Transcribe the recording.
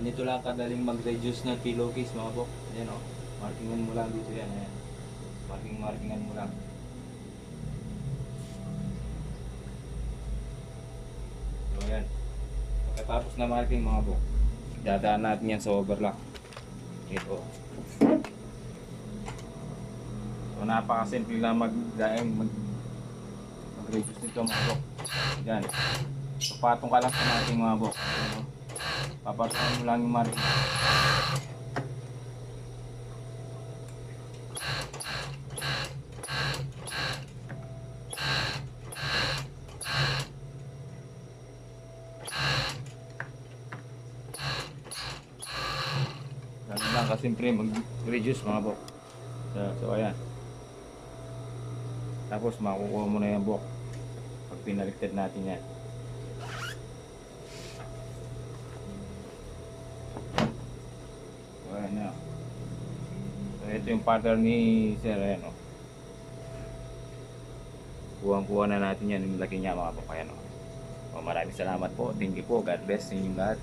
Ganito lang kadaling mag-reduce ng pillowcase mga bok. Ayan o. Markingan mo lang dito yan. Ayan. Markingan mo lang. So ayan. Pagkatapos na marking mga bok, dadaan natin yan sa overlock. Ito. So napakasimple lang mag-reduce nito mga bok. Yan. So patong ka lang sa marking mga bok. So, papatukan mo lang yung marking. Ganun lang kasimple mag-reduce mga bok. So ayan. Tapos makukuha mo na yung bok pag pinaliktad natin yan. So ayan na. So ito yung pattern ni Sir. Ayan o. Kuha na natin yan yung laki niya mga bok. Ayan o. So, maraming salamat po. Thank you po. God bless sa inyong lahat.